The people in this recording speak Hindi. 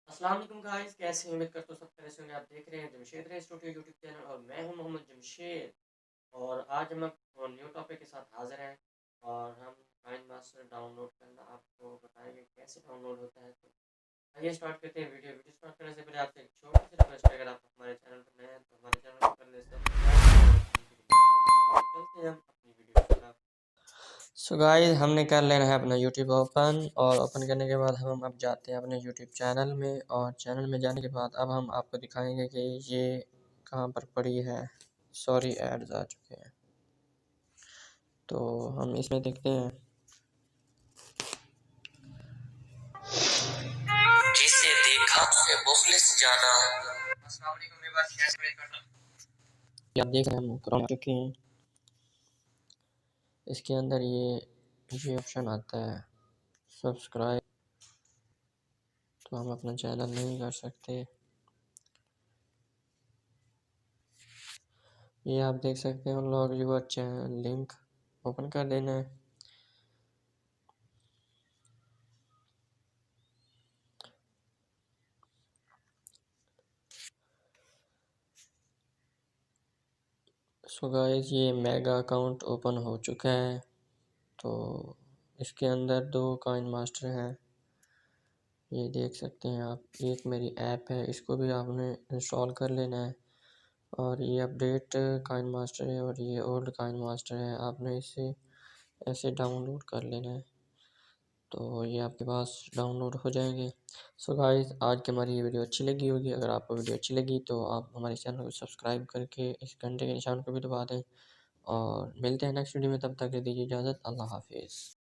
अस्सलाम वालेकुम गाइस, कैसे हैं? उम्मीद करता हूँ सब खैरियत से होंगे। आप देख रहे हैं Jamshed race studio YouTube channel और मैं हूं मोहम्मद जमशेद। और आज हम न्यू टॉपिक के साथ हाजिर हैं और हम काइन मास्टर डाउनलोड करना आपको बताएंगे कैसे डाउनलोड होता है। तो आइए स्टार्ट करते हैं। वीडियो स्टार्ट करने से पहले आपसे एक छोटी सी रिक्वेस्ट है, अगर आप हमारे चैनल पर नए हैं तो हमारे चैनल को कर लें सब्सक्राइब। चलते हैं हम अपनी वीडियो की तरफ। सो गाइस, हमने कर लेना है अपना यूट्यूब ओपन, और ओपन करने के बाद हम अब जाते हैं अपने यूट्यूब चैनल में। और चैनल में जाने के बाद अब हम आपको दिखाएंगे कि ये कहाँ पर पड़ी है। सॉरी, एड्स आ चुके हैं, तो हम इसमें देखते हैं। जिसे देखा से मुखलिस जाना। अस्सलाम वालेकुम, मेरी बात कैसे में करना? आप देख रहे हैं हम कर चुके हैं। इसके अंदर ये ऑप्शन आता है सब्सक्राइब, तो हम अपना चैनल नहीं कर सकते। ये आप देख सकते हैं, log your channel link open कर देना है। सो गाइस, ये मेगा अकाउंट ओपन हो चुका है। तो इसके अंदर 2 कॉइन मास्टर हैं, ये देख सकते हैं आप। एक मेरी ऐप है, इसको भी आपने इंस्टॉल कर लेना है। और ये अपडेट कॉइन मास्टर है और ये ओल्ड कॉइन मास्टर है, आपने इसे ऐसे डाउनलोड कर लेना है, तो ये आपके पास डाउनलोड हो जाएंगे। सो गाइस, आज की हमारी ये वीडियो अच्छी लगी होगी। अगर आपको वीडियो अच्छी लगी तो आप हमारे चैनल को सब्सक्राइब करके इस घंटे के निशान को भी दबा दें। और मिलते हैं नेक्स्ट वीडियो में, तब तक के दीजिए इजाज़त। अल्लाह हाफिज़।